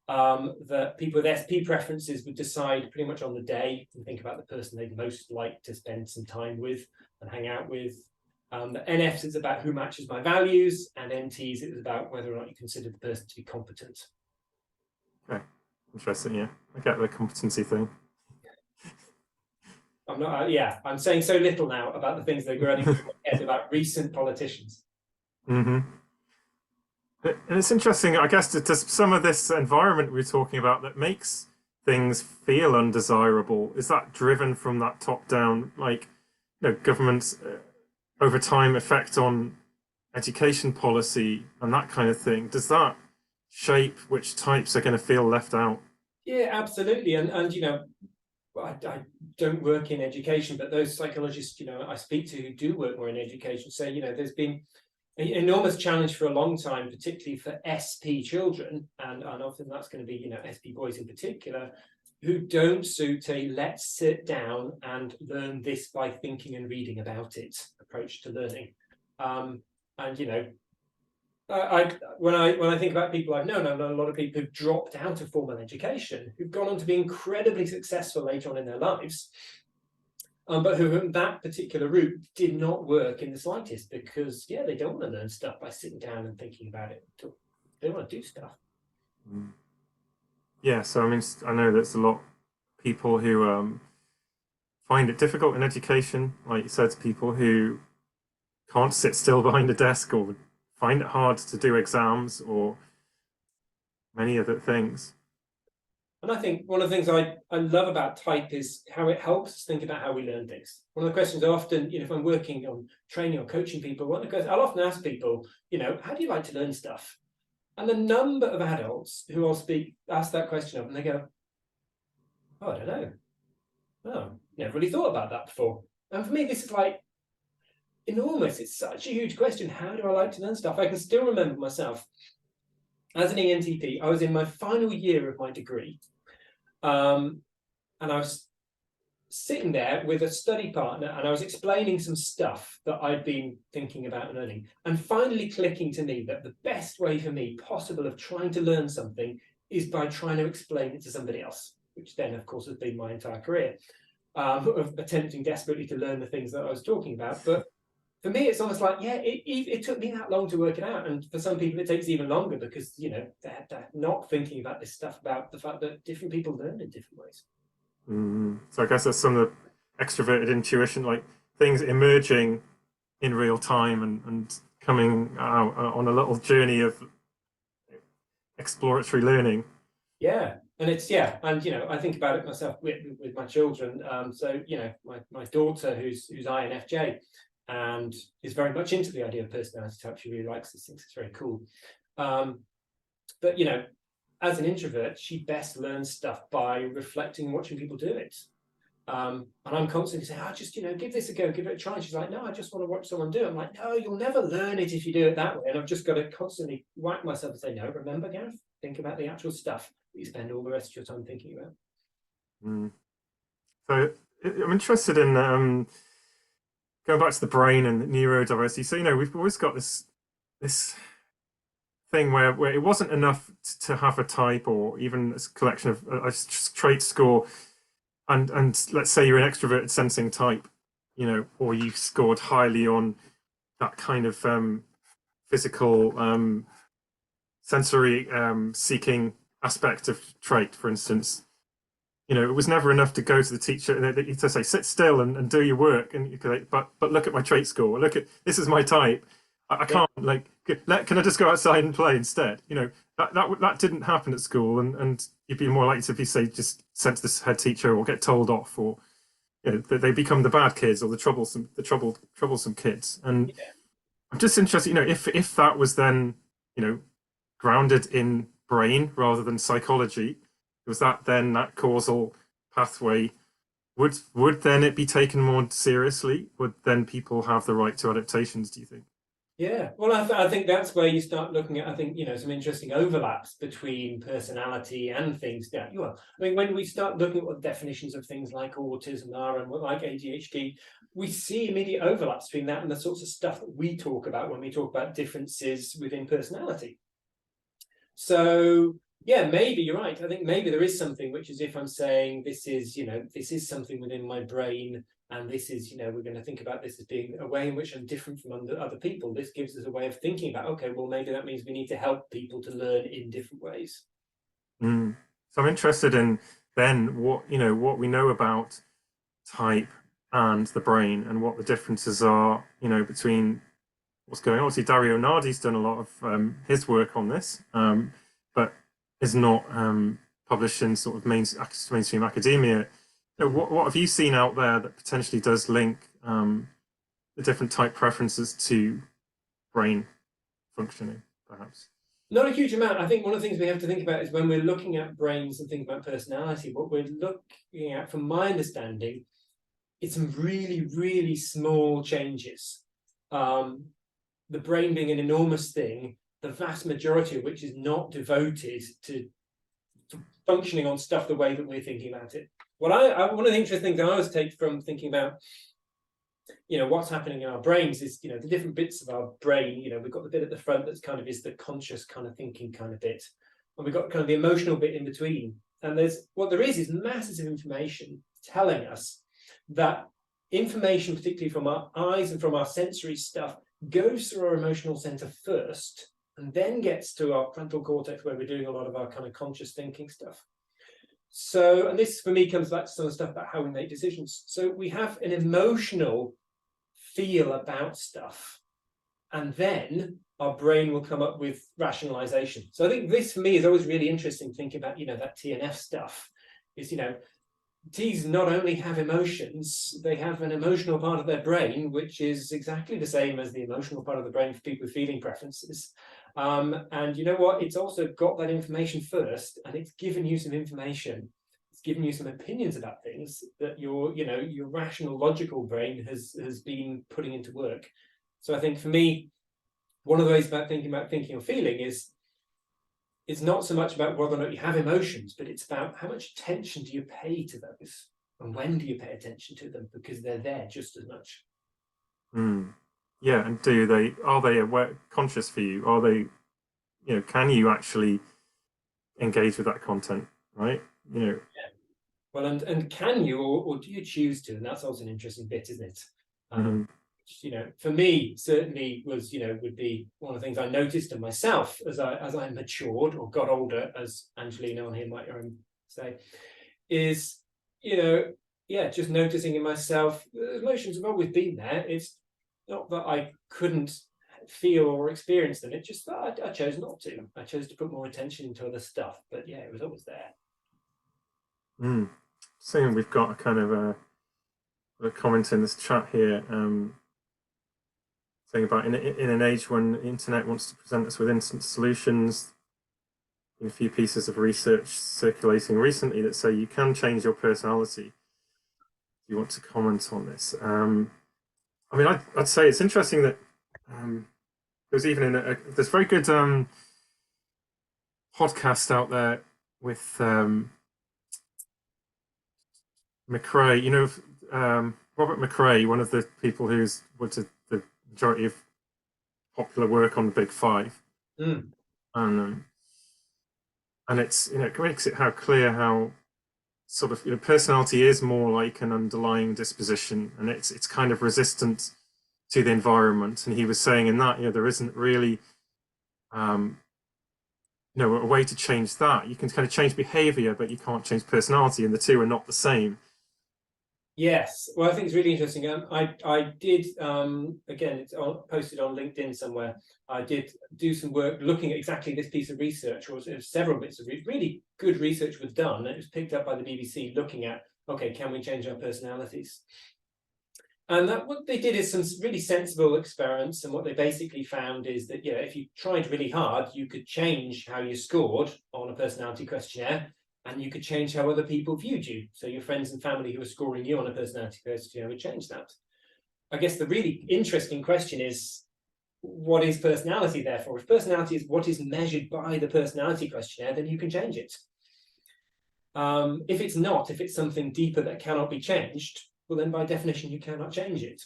Speaker 2: That people with SP preferences would decide pretty much on the day and think about the person they'd most like to spend some time with and hang out with. The NFs is about who matches my values, and NTs is about whether or not you consider the person to be competent.
Speaker 1: Okay, interesting. Yeah, I get the competency thing.
Speaker 2: I'm not. I'm saying so little now about the things that are running through my head about recent politicians.
Speaker 1: And it's interesting, I guess, to some of this environment we're talking about that makes things feel undesirable. Is that driven from that top-down, like, government's over time effect on education policy and that kind of thing? Does that shape which types are going to feel left out?
Speaker 2: Yeah, absolutely. And I don't work in education, but those psychologists, I speak to who do work more in education say, there's been an enormous challenge for a long time, particularly for SP children, and often that's going to be, SP boys in particular, who don't suit a let's sit down and learn this by thinking and reading about it approach to learning. When I think about people I've known, a lot of people who've dropped out of formal education, who've gone on to be incredibly successful later on in their lives, but who that particular route did not work in the slightest, because they don't want to learn stuff by sitting down and thinking about it. They want to do stuff.
Speaker 1: Yeah, so I mean, I know there's a lot of people who find it difficult in education, like you said, people who can't sit still behind a desk or find it hard to do exams or many other things.
Speaker 2: And I think one of the things I love about type is how it helps us think about how we learn things. One of the questions I often, if I'm working on training or coaching people, one of the questions I'll often ask people, how do you like to learn stuff? And the number of adults who I'll ask that question of, and they go, oh, I don't know. Oh, never really thought about that before. And for me, this is like enormous. It's such a huge question. How do I like to learn stuff? I can still remember myself as an ENTP. I was in my final year of my degree, and I was sitting there with a study partner, and I was explaining some stuff that I'd been thinking about and learning, and finally clicking to me that the best way for me possible of trying to learn something is by trying to explain it to somebody else, which then, of course, has been my entire career, of attempting desperately to learn the things that I was talking about. But for me, it's almost like, it took me that long to work it out. And for some people, it takes even longer because, they're not thinking about this stuff, about the fact that different people learn in different ways.
Speaker 1: So I guess that's some of the extroverted intuition, like things emerging in real time and coming on a little journey of exploratory learning.
Speaker 2: Yeah, and it's and I think about it myself with my children. So my daughter who's INFJ and is very much into the idea of personality type. She really likes this, thinks it's very cool. But as an introvert, she best learns stuff by reflecting and watching people do it. And I'm constantly saying, just give this a go, give it a try. And she's like, no, I just want to watch someone do it. I'm like, no, you'll never learn it if you do it that way. And I've just got to constantly whack myself and say, no, remember, Gareth, think about the actual stuff that you spend all the rest of your time thinking about.
Speaker 1: So I'm interested in going back to the brain and neurodiversity. So we've always got this thing where it wasn't enough to have a type or even a collection of a trait score. And let's say you're an extroverted sensing type, or you scored highly on that kind of physical sensory seeking aspect of trait, for instance. It was never enough to go to the teacher and to say, sit still and do your work. And you could, but look at my trait score. Look at, this is my type. I can't can I just go outside and play instead? That didn't happen at school, and you'd be more likely to be, say, just sent to the head teacher or get told off, or they become the bad kids or the troublesome kids. And I'm just interested, if that was then grounded in brain rather than psychology, was that then that causal pathway? Would then it be taken more seriously? Would then people have the right to adaptations, do you think?
Speaker 2: Yeah, well, I think that's where you start looking at, some interesting overlaps between personality and things. When we start looking at what definitions of things like autism are and what like ADHD, we see immediate overlaps between that and the sorts of stuff that we talk about when we talk about differences within personality. So, yeah, maybe you're right. I think maybe there is something which is, if I'm saying this is something within my brain, and this is, we're going to think about this as being a way in which I'm different from other people. This gives us a way of thinking about, okay, well, maybe that means we need to help people to learn in different ways.
Speaker 1: So I'm interested in then what we know about type and the brain and what the differences are, between what's going on. Obviously, Dario Nardi's done a lot of his work on this, but is not published in sort of mainstream academia. What have you seen out there that potentially does link the different type preferences to brain functioning, perhaps?
Speaker 2: Not a huge amount. I think one of the things we have to think about is when we're looking at brains and thinking about personality, what we're looking at, from my understanding, it's some really, really small changes. The brain being an enormous thing, the vast majority of which is not devoted to functioning on stuff the way that we're thinking about it. One of the interesting things I always take from thinking about, what's happening in our brains is, the different bits of our brain. We've got the bit at the front that's kind of is the conscious kind of thinking kind of bit, and we've got kind of the emotional bit in between. And what there is masses of information telling us that information, particularly from our eyes and from our sensory stuff, goes through our emotional center first, and then gets to our frontal cortex, where we're doing a lot of our kind of conscious thinking stuff. So, and this for me comes back to some of the stuff about how we make decisions. So we have an emotional feel about stuff, and then our brain will come up with rationalization. So I think this for me is always really interesting, thinking about, that TNF stuff is, Ts not only have emotions, they have an emotional part of their brain, which is exactly the same as the emotional part of the brain for people with feeling preferences. And you know what? It's also got that information first, and it's given you some information. It's given you some opinions about things that your rational, logical brain has been putting into work. So I think for me, one of the ways about thinking or feeling is, it's not so much about whether or not you have emotions, but it's about how much attention do you pay to those, and when do you pay attention to them, because they're there just as much.
Speaker 1: Yeah, and are they aware, conscious for you? Are they, can you actually engage with that content, right?
Speaker 2: Yeah. Well, and can you, or do you choose to? And that's also an interesting bit, isn't it? For me, certainly was, would be one of the things I noticed in myself as I matured or got older, as Angelina on here might say, is, just noticing in myself, emotions have always been there. It's not that I couldn't feel or experience them. It just that I chose not to. I chose to put more attention into other stuff. But yeah, it was always there.
Speaker 1: Seeing we've got a kind of a comment in this chat here, saying about in an age when the internet wants to present us with instant solutions. A few pieces of research circulating recently that say you can change your personality. Do you want to comment on this? I mean, I'd say it's interesting that there's even there's very good podcast out there with McRae. You know, Robert McRae, one of the people who's was the majority of popular work on the Big Five, and it's, you know, it makes it clear how sort of, you know, personality is more like an underlying disposition, and it's kind of resistant to the environment. And he was saying in that, you know, there isn't really you know, a way to change that. You can kind of change behavior, but you can't change personality, and the two are not the same.
Speaker 2: Yes, well, I think it's really interesting. I did, again, it's posted on LinkedIn somewhere. I did do some work looking at exactly this piece of research, or several bits of really good research was done. It was picked up by the BBC looking at, okay, can we change our personalities? And that what they did is some really sensible experiments. And what they basically found is that, yeah, if you tried really hard, you could change how you scored on a personality questionnaire. And you could change how other people viewed you. So your friends and family who were scoring you on a personality questionnaire would change that. I guess the really interesting question is, what is personality therefore? If personality is what is measured by the personality questionnaire, then you can change it. If it's not, if it's something deeper that cannot be changed, well, then by definition, you cannot change it.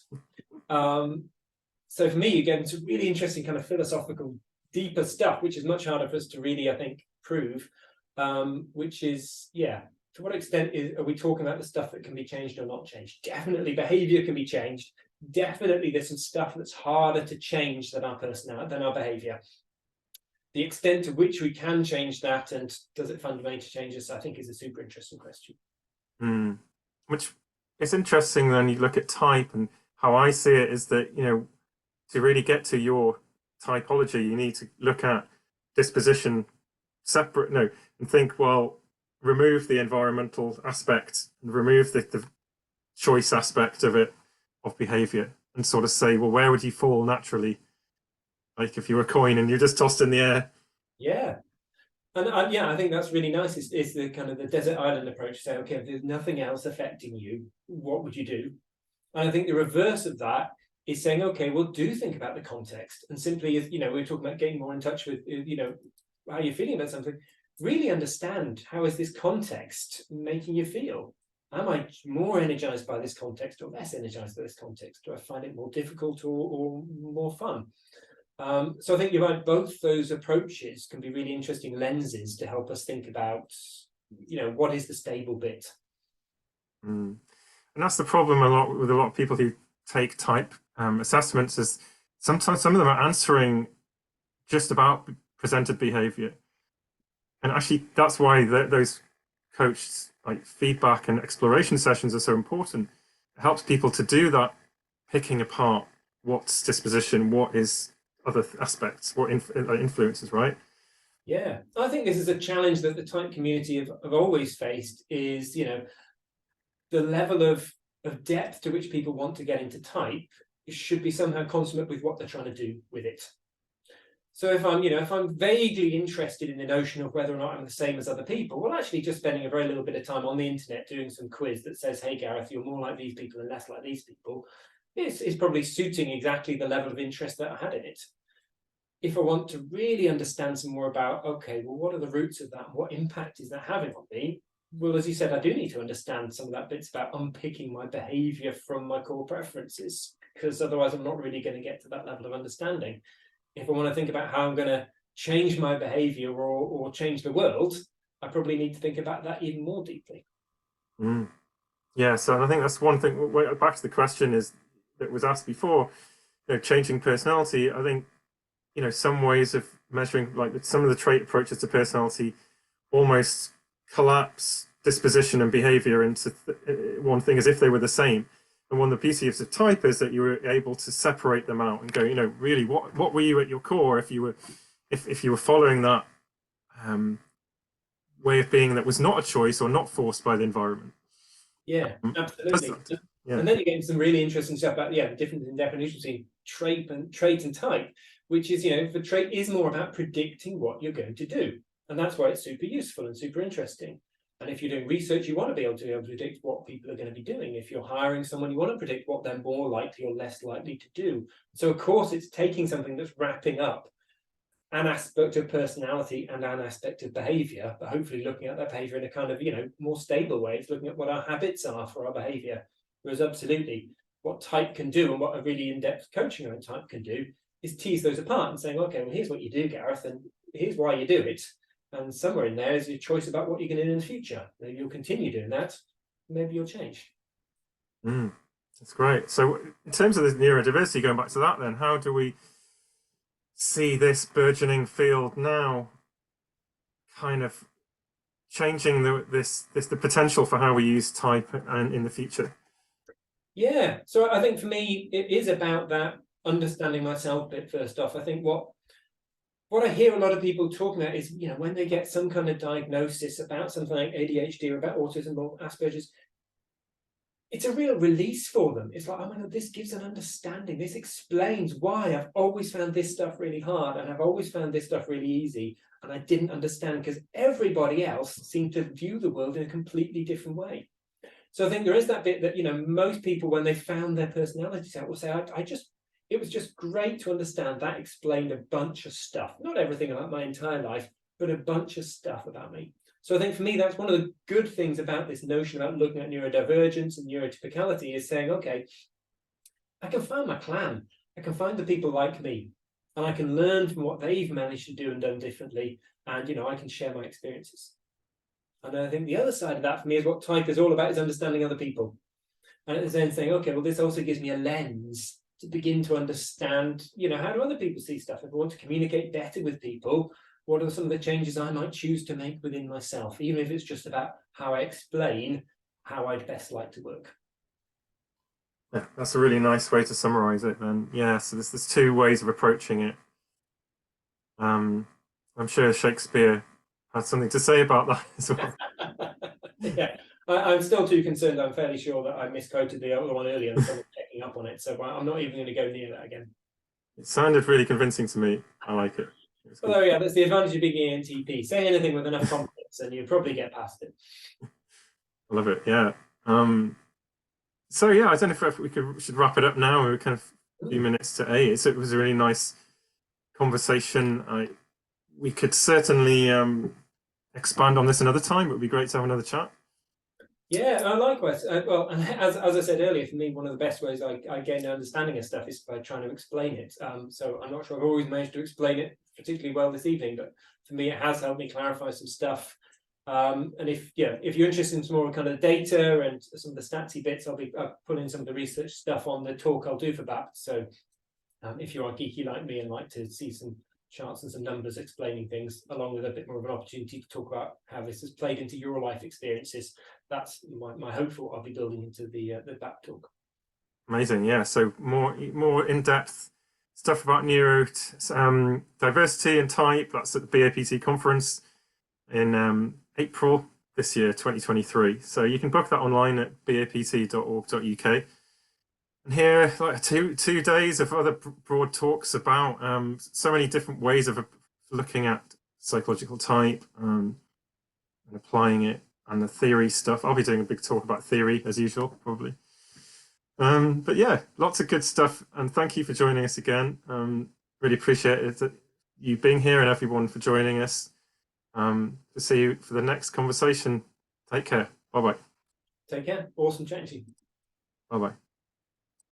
Speaker 2: So for me, you get into really interesting kind of philosophical, deeper stuff, which is much harder for us to really, I think, prove. Which is, yeah, to what extent are we talking about the stuff that can be changed or not changed? Definitely behavior can be changed. Definitely there's some stuff that's harder to change than our personality, than our behavior. The extent to which we can change that, and does it fundamentally change us, I think is a super interesting question.
Speaker 1: Which is interesting. Then you look at type, and how I see it is that, you know, to really get to your typology, you need to look at disposition separate, and think, well, remove the environmental aspect and remove the choice aspect of it, of behavior, and sort of say, well, where would you fall naturally? Like if you were a coin and you're just tossed in the air.
Speaker 2: Yeah. And yeah, I think that's really nice. It's the kind of the desert island approach. Say, okay, if there's nothing else affecting you, what would you do? And I think the reverse of that is saying, okay, well, do think about the context. And simply, you know, we're talking about getting more in touch with, you know, how you're feeling about something. Really understand, how is this context making you feel? Am I more energized by this context or less energized by this context? Do I find it more difficult or more fun? So I think you're right, both those approaches can be really interesting lenses to help us think about, you know, what is the stable bit.
Speaker 1: And that's the problem with a lot of people who take type assessments, is sometimes some of them are answering just about presented behavior. And actually, that's why those coached like feedback and exploration sessions are so important. It helps people to do that, picking apart what's disposition, what is other aspects, what influences, right?
Speaker 2: Yeah, I think this is a challenge that the type community have always faced, is, you know, the level of depth to which people want to get into type should be somehow consummate with what they're trying to do with it. So if I'm vaguely interested in the notion of whether or not I'm the same as other people, well, actually just spending a very little bit of time on the internet doing some quiz that says, hey, Gareth, you're more like these people and less like these people, is probably suiting exactly the level of interest that I had in it. If I want to really understand some more about, okay, well, what are the roots of that? What impact is that having on me? Well, as you said, I do need to understand some of that bits about unpicking my behavior from my core preferences, because otherwise I'm not really going to get to that level of understanding. If I want to think about how I'm going to change my behavior or change the world, I probably need to think about that even more deeply.
Speaker 1: Yeah, so I think that's one thing. Back to the question that was asked before, you know, changing personality. I think, you know, some ways of measuring, like some of the trait approaches to personality, almost collapse disposition and behavior into one thing as if they were the same. And one of the beauties of type is that you were able to separate them out and go, you know, really, what were you at your core if you were following that way of being that was not a choice or not forced by the environment.
Speaker 2: Yeah, absolutely.
Speaker 1: Yeah.
Speaker 2: And then you get into some really interesting stuff about the difference in definition between trait and type, which is, the trait is more about predicting what you're going to do. And that's why it's super useful and super interesting. And if you're doing research, you want to be able to predict what people are going to be doing. If you're hiring someone, you want to predict what they're more likely or less likely to do. So of course, it's taking something that's wrapping up an aspect of personality and an aspect of behavior, but hopefully looking at that behavior in a kind of, more stable way. It's looking at what our habits are for our behavior. Whereas absolutely what type can do, and what a really in-depth coaching around type can do, is tease those apart and saying, okay, well, here's what you do, Gareth, and here's why you do it. And somewhere in there is your choice about what you're going to do in the future. Maybe you'll continue doing that. Maybe you'll change.
Speaker 1: That's great. So in terms of the neurodiversity, going back to that then, how do we see this burgeoning field now kind of changing the potential for how we use type and in the future?
Speaker 2: Yeah, so I think for me, it is about that understanding myself bit first off. I think what I hear a lot of people talking about is, when they get some kind of diagnosis about something like ADHD or about autism or Asperger's, it's a real release for them. It's like, oh my God, this gives an understanding. This explains why I've always found this stuff really hard and I've always found this stuff really easy. And I didn't understand because everybody else seemed to view the world in a completely different way. So I think there is that bit that, most people, when they found their personalities out, will say, it was just great to understand that explained a bunch of stuff. Not everything about my entire life, but a bunch of stuff about me. So I think for me, that's one of the good things about this notion about looking at neurodivergence and neurotypicality is saying, okay, I can find my clan. I can find the people like me, and I can learn from what they've managed to do and done differently. And, I can share my experiences. And I think the other side of that for me is what type is all about, is understanding other people. And then saying, okay, well, this also gives me a lens to begin to understand, how do other people see stuff? If I want to communicate better with people, what are some of the changes I might choose to make within myself, even if it's just about how I explain how I'd best like to work.
Speaker 1: Yeah, that's a really nice way to summarize it then. Yeah, so there's two ways of approaching it. I'm sure Shakespeare had something to say about that as well.
Speaker 2: Yeah, I'm still too concerned. I'm fairly sure that I misquoted the other one earlier and someone's checking up on it. So I'm not even going to go near that again.
Speaker 1: It sounded really convincing to me. I like it.
Speaker 2: Well, yeah, that's the advantage of being an ENTP. Say anything with enough confidence and you'll probably get past it.
Speaker 1: I love it, yeah. So yeah, I don't know if we should wrap it up now. We're kind of a few minutes to 8. So it was a really nice conversation. We could certainly expand on this another time. It would be great to have another chat.
Speaker 2: Yeah, likewise. Well, as I said earlier, for me, one of the best ways I gain an understanding of stuff is by trying to explain it. So I'm not sure I've always managed to explain it particularly well this evening, but for me, it has helped me clarify some stuff. And if you're interested in some more kind of data and some of the statsy bits, I'll be putting some of the research stuff on the talk I'll do for BAPT. So if you are geeky like me and like to see some charts and some numbers explaining things, along with a bit more of an opportunity to talk about how this has played into your life experiences, that's my hope for what I'll be building into the BAPT talk.
Speaker 1: Amazing, yeah. So more in-depth stuff about neurodiversity and type. That's at the BAPT Conference in April this year, 2023. So you can book that online at bapt.org.uk. And here, like two days of other broad talks about so many different ways of looking at psychological type and applying it, and the theory stuff. I'll be doing a big talk about theory as usual, probably. But yeah, lots of good stuff. And thank you for joining us again. Really appreciate it, you being here, and everyone for joining us. To see you for the next conversation. Take care. Bye-bye.
Speaker 2: Take care. Awesome chatting to you.
Speaker 1: Bye-bye.